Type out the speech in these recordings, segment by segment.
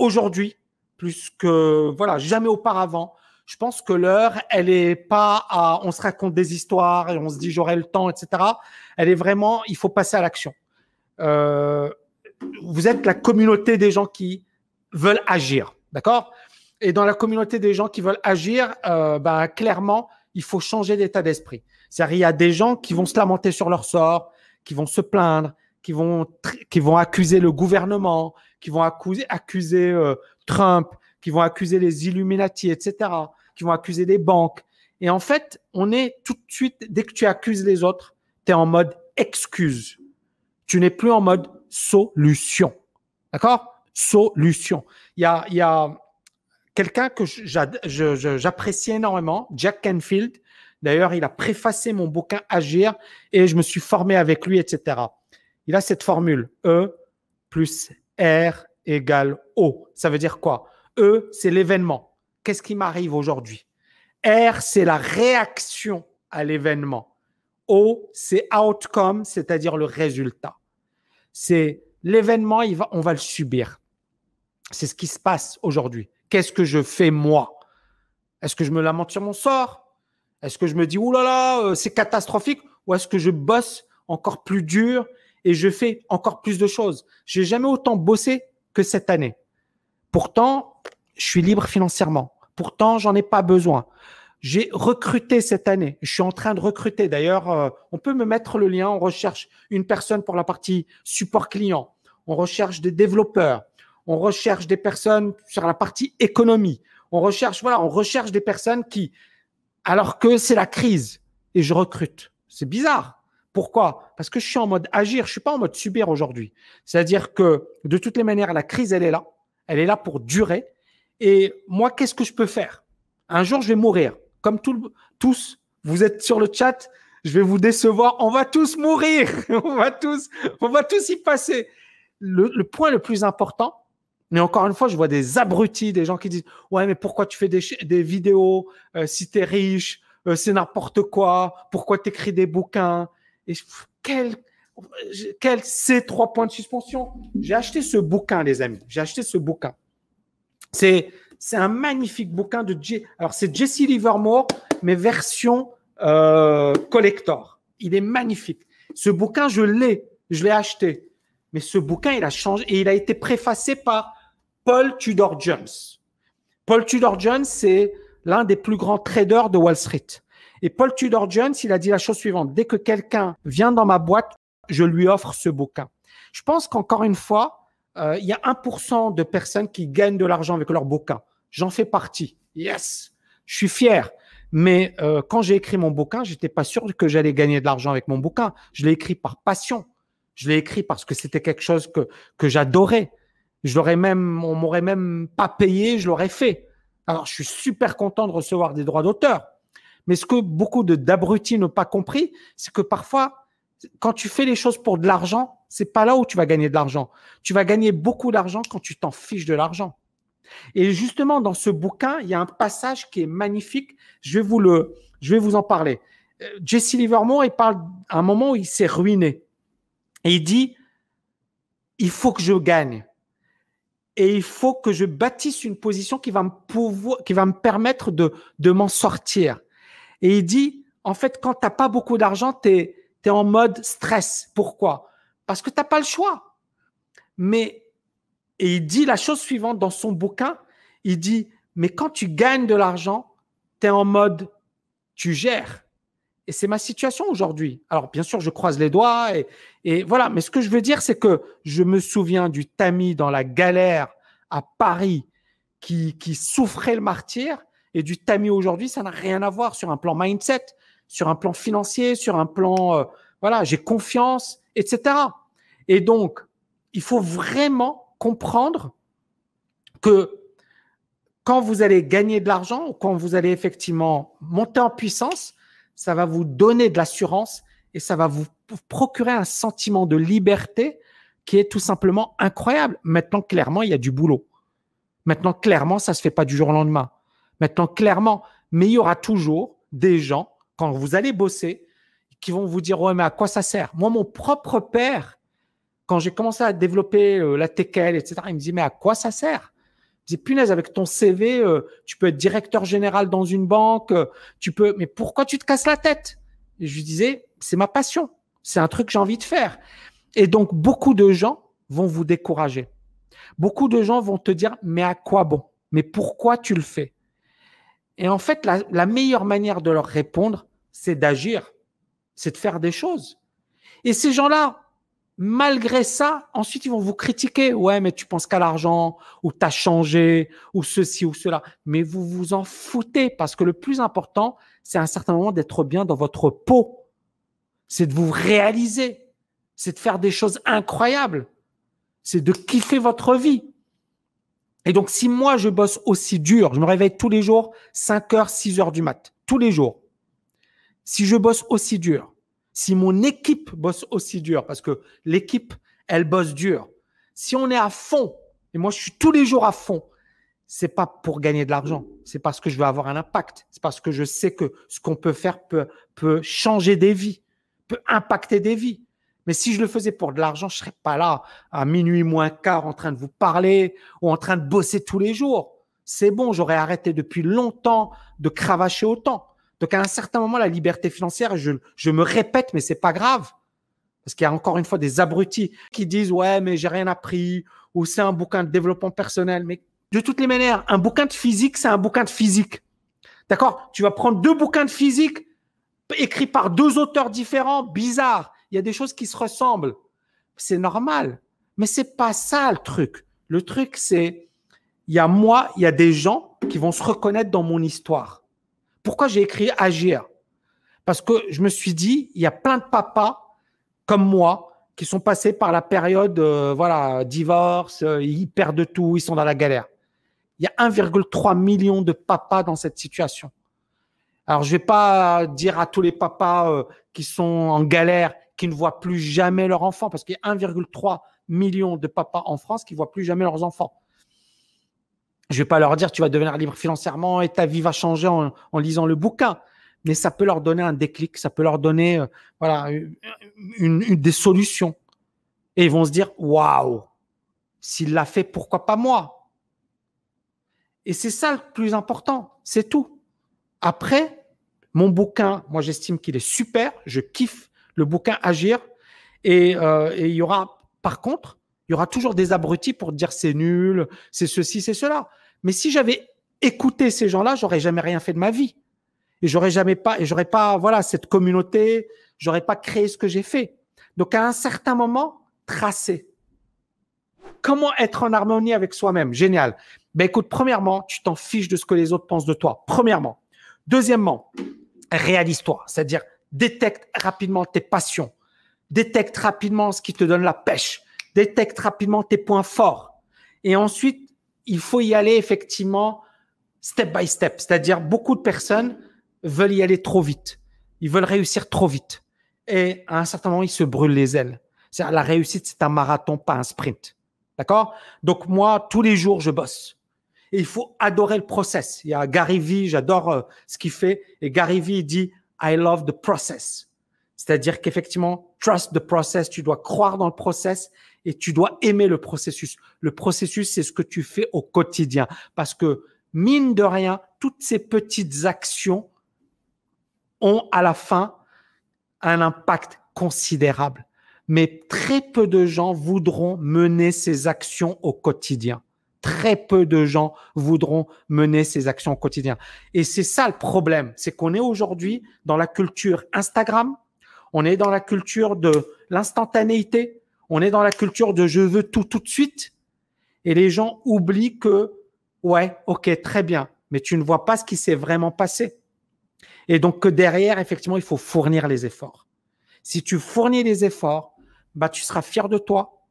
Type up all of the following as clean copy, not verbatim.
aujourd'hui, plus que voilà, jamais auparavant. Je pense que l'heure, elle est pas à on se raconte des histoires et on se dit j'aurai le temps, etc. Elle est vraiment, il faut passer à l'action. Euh, Vous êtes la communauté des gens qui veulent agir, d'accord? Et dans la communauté des gens qui veulent agir, clairement, il faut changer d'état d'esprit. C'est-à-dire, il y a des gens qui vont se lamenter sur leur sort, qui vont se plaindre, qui vont accuser le gouvernement, qui vont accuser Trump, qui vont accuser les Illuminati, etc., qui vont accuser les banques. Et en fait, on est tout de suite, dès que tu accuses les autres, tu es en mode excuse. Tu n'es plus en mode solution. D'accord? Solution. Il y a quelqu'un que j'apprécie énormément, Jack Canfield. D'ailleurs, il a préfacé mon bouquin Agir et je me suis formé avec lui, etc. Il a cette formule E plus R égale O. Ça veut dire quoi? E, c'est l'événement. Qu'est-ce qui m'arrive aujourd'hui? R, c'est la réaction à l'événement. O, c'est outcome, c'est-à-dire le résultat. C'est l'événement, on va le subir. C'est ce qui se passe aujourd'hui. Qu'est-ce que je fais moi? Est-ce que je me lamente sur mon sort? Est-ce que je me dis, ouh là là, c'est catastrophique? Ou est-ce que je bosse encore plus dur et je fais encore plus de choses? J'ai jamais autant bossé que cette année. Pourtant, je suis libre financièrement. Pourtant, j'en ai pas besoin. J'ai recruté cette année. Je suis en train de recruter. D'ailleurs, on peut me mettre le lien. On recherche une personne pour la partie support client. On recherche des développeurs. On recherche des personnes sur la partie économie. On recherche des personnes qui, alors que c'est la crise, et je recrute. C'est bizarre. Pourquoi? Parce que je suis en mode agir. Je suis pas en mode subir aujourd'hui. C'est-à-dire que de toutes les manières, la crise, elle est là. Elle est là pour durer. Et moi, qu'est-ce que je peux faire? Un jour, je vais mourir. Comme tous, vous êtes sur le chat, je vais vous décevoir. On va tous mourir. on va tous y passer. Le point le plus important, mais encore une fois, je vois des abrutis, des gens qui disent « Ouais, mais pourquoi tu fais des vidéos si tu es riche c'est n'importe quoi. Pourquoi tu écris des bouquins ?» Et quel ces 3 points de suspension. J'ai acheté ce bouquin, les amis. J'ai acheté ce bouquin. C'est un magnifique bouquin de alors c'est Jesse Livermore, mais version collector. Il est magnifique. Ce bouquin, je l'ai acheté. Mais ce bouquin, il a changé et il a été préfacé par Paul Tudor Jones. Paul Tudor Jones, c'est l'un des plus grands traders de Wall Street. Et Paul Tudor Jones, il a dit la chose suivante. Dès que quelqu'un vient dans ma boîte, je lui offre ce bouquin. Je pense qu'encore une fois, il y a 1% de personnes qui gagnent de l'argent avec leur bouquin. J'en fais partie. Yes, je suis fier. Mais quand j'ai écrit mon bouquin, j'étais pas sûr que j'allais gagner de l'argent avec mon bouquin. Je l'ai écrit par passion. Je l'ai écrit parce que c'était quelque chose que j'adorais. On m'aurait même pas payé, je l'aurais fait. Alors, je suis super content de recevoir des droits d'auteur. Mais ce que beaucoup d'abrutis n'ont pas compris, c'est que parfois, quand tu fais les choses pour de l'argent, c'est pas là où tu vas gagner de l'argent. Tu vas gagner beaucoup d'argent quand tu t'en fiches de l'argent. Et justement, dans ce bouquin, il y a un passage qui est magnifique. Je vais vous en parler. Jesse Livermore, il parle à un moment où il s'est ruiné. Et il dit, il faut que je gagne. Et il faut que je bâtisse une position qui va me permettre de m'en sortir. Et il dit, en fait, quand tu n'as pas beaucoup d'argent, tu es en mode stress. Pourquoi? Parce que tu n'as pas le choix. Et il dit la chose suivante dans son bouquin, il dit, mais quand tu gagnes de l'argent, tu es en mode, tu gères. Et c'est ma situation aujourd'hui. Alors, bien sûr, je croise les doigts et voilà. Mais ce que je veux dire, c'est que je me souviens du tamis dans la galère à Paris qui souffrait le martyre et du tamis aujourd'hui, ça n'a rien à voir sur un plan mindset, sur un plan financier, sur un plan, voilà, j'ai confiance, etc. Et donc, il faut vraiment comprendre que quand vous allez gagner de l'argent ou quand vous allez effectivement monter en puissance, ça va vous donner de l'assurance et ça va vous procurer un sentiment de liberté qui est tout simplement incroyable. Maintenant, clairement, il y a du boulot. Maintenant, clairement, ça ne se fait pas du jour au lendemain. Maintenant, clairement, mais il y aura toujours des gens, quand vous allez bosser, qui vont vous dire « Ouais, mais à quoi ça sert ?» Moi, mon propre père, quand j'ai commencé à développer la TKL, etc., il me dit « Mais à quoi ça sert ?» Je disais, punaise, avec ton CV, tu peux être directeur général dans une banque, mais pourquoi tu te casses la tête? Et je lui disais, c'est ma passion. C'est un truc que j'ai envie de faire. Et donc, beaucoup de gens vont vous décourager. Beaucoup de gens vont te dire, mais à quoi bon? Mais pourquoi tu le fais? Et en fait, la meilleure manière de leur répondre, c'est d'agir, c'est de faire des choses. Et ces gens-là, malgré ça, ensuite, ils vont vous critiquer. Ouais, mais tu penses qu'à l'argent, ou tu as changé, ou ceci ou cela. Mais vous vous en foutez parce que le plus important, c'est à un certain moment d'être bien dans votre peau. C'est de vous réaliser. C'est de faire des choses incroyables. C'est de kiffer votre vie. Et donc, si moi, je bosse aussi dur, je me réveille tous les jours, 5 heures, 6 heures du mat, tous les jours. Si je bosse aussi dur, si mon équipe bosse aussi dur, parce que l'équipe, elle bosse dur. Si on est à fond, et moi, je suis tous les jours à fond, c'est pas pour gagner de l'argent. C'est parce que je veux avoir un impact. C'est parce que je sais que ce qu'on peut faire peut changer des vies, peut impacter des vies. Mais si je le faisais pour de l'argent, je serais pas là à minuit moins quart en train de vous parler ou en train de bosser tous les jours. C'est bon, j'aurais arrêté depuis longtemps de cravacher autant. Donc, à un certain moment, la liberté financière, je me répète, mais c'est pas grave. Parce qu'il y a encore une fois des abrutis qui disent, ouais, mais j'ai rien appris, ou c'est un bouquin de développement personnel. Mais de toutes les manières, un bouquin de physique, c'est un bouquin de physique. D'accord? Tu vas prendre 2 bouquins de physique écrits par 2 auteurs différents, bizarres. Il y a des choses qui se ressemblent. C'est normal. Mais c'est pas ça le truc. Le truc, c'est, il y a des gens qui vont se reconnaître dans mon histoire. Pourquoi j'ai écrit Agir? Parce que je me suis dit, il y a plein de papas comme moi qui sont passés par la période, divorce, ils perdent tout, ils sont dans la galère. Il y a 1,3 million de papas dans cette situation. Alors, je vais pas dire à tous les papas qui sont en galère, qui ne voient plus jamais leur enfant, parce qu'il y a 1,3 million de papas en France qui ne voient plus jamais leurs enfants. Je ne vais pas leur dire tu vas devenir libre financièrement et ta vie va changer en lisant le bouquin, mais ça peut leur donner un déclic, ça peut leur donner des solutions. Et ils vont se dire waouh, s'il l'a fait, pourquoi pas moi? Et c'est ça le plus important, c'est tout. Après, mon bouquin, moi j'estime qu'il est super, je kiffe le bouquin Agir. Et il y aura, par contre, il y aura toujours des abrutis pour dire c'est nul, c'est ceci, c'est cela. Mais si j'avais écouté ces gens-là, j'aurais jamais rien fait de ma vie. Et j'aurais pas, cette communauté, j'aurais pas créé ce que j'ai fait. Donc, à un certain moment, tracer. Comment être en harmonie avec soi-même? Génial. Ben, écoute, premièrement, tu t'en fiches de ce que les autres pensent de toi. Premièrement. Deuxièmement, réalise-toi. C'est-à-dire, détecte rapidement tes passions. Détecte rapidement ce qui te donne la pêche. Détecte rapidement tes points forts. Et ensuite, il faut y aller effectivement step by step. C'est-à-dire, beaucoup de personnes veulent y aller trop vite. Ils veulent réussir trop vite. Et à un certain moment, ils se brûlent les ailes. C'est-à-dire, la réussite, c'est un marathon, pas un sprint. D'accord? Donc, moi, tous les jours, je bosse. Et il faut adorer le process. Il y a Gary Vee, j'adore ce qu'il fait. Et Gary Vee dit « I love the process ». C'est-à-dire qu'effectivement, trust the process, tu dois croire dans le process et tu dois aimer le processus. Le processus, c'est ce que tu fais au quotidien. Parce que, mine de rien, toutes ces petites actions ont à la fin un impact considérable. Mais très peu de gens voudront mener ces actions au quotidien. Très peu de gens voudront mener ces actions au quotidien. Et c'est ça le problème, c'est qu'on est aujourd'hui dans la culture Instagram, on est dans la culture de l'instantanéité, on est dans la culture de je veux tout de suite. Et les gens oublient que, ouais, ok, très bien, mais tu ne vois pas ce qui s'est vraiment passé. Et donc que derrière, effectivement, il faut fournir les efforts. Si tu fournis les efforts, bah, tu seras fier de toi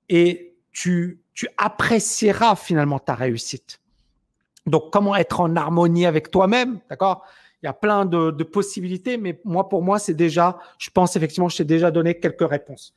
et tu apprécieras finalement ta réussite. Donc, comment être en harmonie avec toi-même, d'accord? Il y a plein de possibilités, mais pour moi, c'est déjà, je pense effectivement, je t'ai déjà donné quelques réponses.